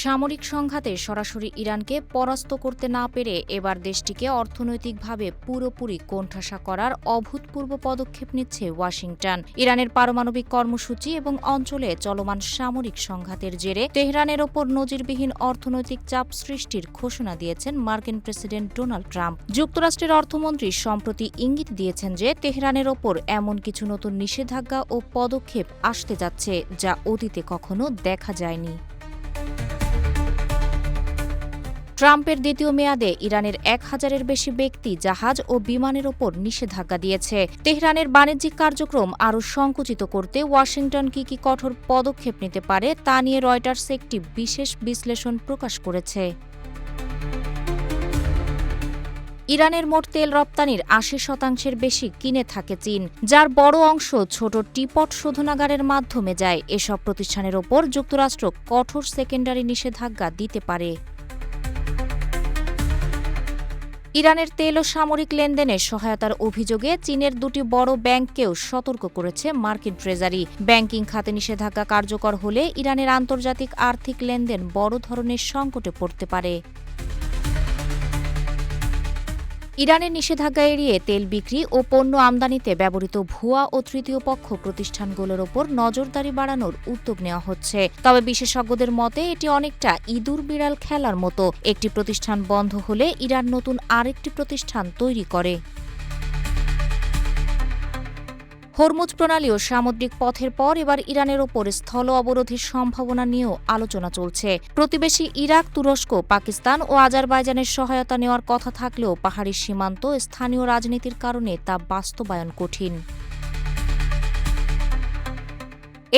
সামরিক সংঘাতে সরাসরি ইরানকে পরাস্ত করতে না পেরে এবার দেশটিকে অর্থনৈতিকভাবে পুরোপুরি কোণঠাসা করার অভূতপূর্ব পদক্ষেপ নিচ্ছে ওয়াশিংটন। ইরানের পারমাণবিক কর্মসূচি এবং অঞ্চলে চলমান সামরিক সংঘাতের জেরে তেহরানের ওপর নজিরবিহীন অর্থনৈতিক চাপ সৃষ্টির ঘোষণা দিয়েছেন মার্কিন প্রেসিডেন্ট ডোনাল্ড ট্রাম্প। যুক্তরাষ্ট্রের অর্থমন্ত্রী সম্প্রতি ইঙ্গিত দিয়েছেন যে তেহরানের ওপর এমন কিছু নতুন নিষেধাজ্ঞা ও পদক্ষেপ আসতে যাচ্ছে যা অতীতে কখনো দেখা যায়নি। ট্রাম্পের দ্বিতীয় মেয়াদে ইরানের ১,০০০-এর বেশি ব্যক্তি জাহাজ ও বিমানের ওপর নিষেধাজ্ঞা দিয়েছে। তেহরানের বাণিজ্যিক কার্যক্রম আরও সংকুচিত করতে ওয়াশিংটন কি কঠোর পদক্ষেপ নিতে পারে তা নিয়ে রয়টার্স একটি বিশেষ বিশ্লেষণ প্রকাশ করেছে। ইরানের মোট তেল রপ্তানির ৮০% বেশি কিনে থাকে চীন, যার বড় অংশ ছোট টিপট শোধনাগারের মাধ্যমে যায়। এসব প্রতিষ্ঠানের ওপর যুক্তরাষ্ট্র কঠোর সেকেন্ডারি নিষেধাজ্ঞা দিতে পারে। ইরানের তেল ও সামরিক লেনদেনে সহায়তার অভিযোগে চীনের দুটি বড় ব্যাংককেও সতর্ক করেছে মার্কিন ট্রেজারি। ব্যাংকিং খাতে নিষেধাজ্ঞা কার্যকর হলে ইরানের আন্তর্জাতিক আর্থিক লেনদেন বড় ধরনের সংকটে পড়তে পারে। ইরানের নিষেধাজ্ঞা এড়িয়ে তেল বিক্রি ও পণ্য আমদানিতে ব্যবহৃত ভুয়া ও তৃতীয় পক্ষ প্রতিষ্ঠানগুলোর ওপর নজরদারি বাড়ানোর উদ্যোগ নেওয়া হচ্ছে। তবে বিশেষজ্ঞদের মতে এটি অনেকটা ইঁদুর বিড়াল খেলার মতো। একটি প্রতিষ্ঠান বন্ধ হলে ইরান নতুন আরেকটি প্রতিষ্ঠান তৈরি করে। হরমুজ প্রণালী ও সামুদ্রিক পথের পর এবার ইরানের ওপর স্থল অবরোধের সম্ভাবনা নিয়েও আলোচনা চলছে। প্রতিবেশী ইরাক, তুরস্ক, পাকিস্তান ও আজারবাইজানের সহায়তা নেওয়ার কথা থাকলেও পাহাড়ি সীমান্ত স্থানীয় রাজনীতির কারণে তা বাস্তবায়ন কঠিন।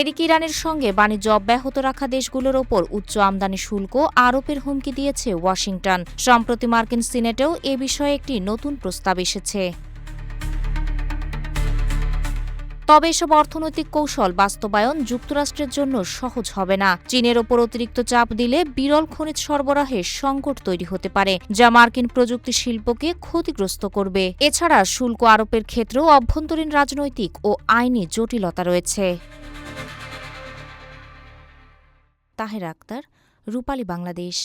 এদিকে ইরানের সঙ্গে বাণিজ্য অব্যাহত রাখা দেশগুলোর ওপর উচ্চ আমদানি শুল্ক আরোপের হুমকি দিয়েছে ওয়াশিংটন। সম্প্রতি মার্কিন সিনেটেও এ বিষয়ে একটি নতুন প্রস্তাব এসেছে। তবে এসব অর্থনৈতিক কৌশল বাস্তবায়ন যুক্তরাষ্ট্রের জন্য সহজ হবে না। চীনের ওপর অতিরিক্ত চাপ দিলে বিরল খনিজ সরবরাহের সংকট তৈরি হতে পারে, যা মার্কিন প্রযুক্তি শিল্পকে ক্ষতিগ্রস্ত করবে। এছাড়া শুল্ক আরোপের ক্ষেত্রেও অভ্যন্তরীণ রাজনৈতিক ও আইনি জটিলতা রয়েছে। তাহেরা আক্তার, রূপালী বাংলাদেশ।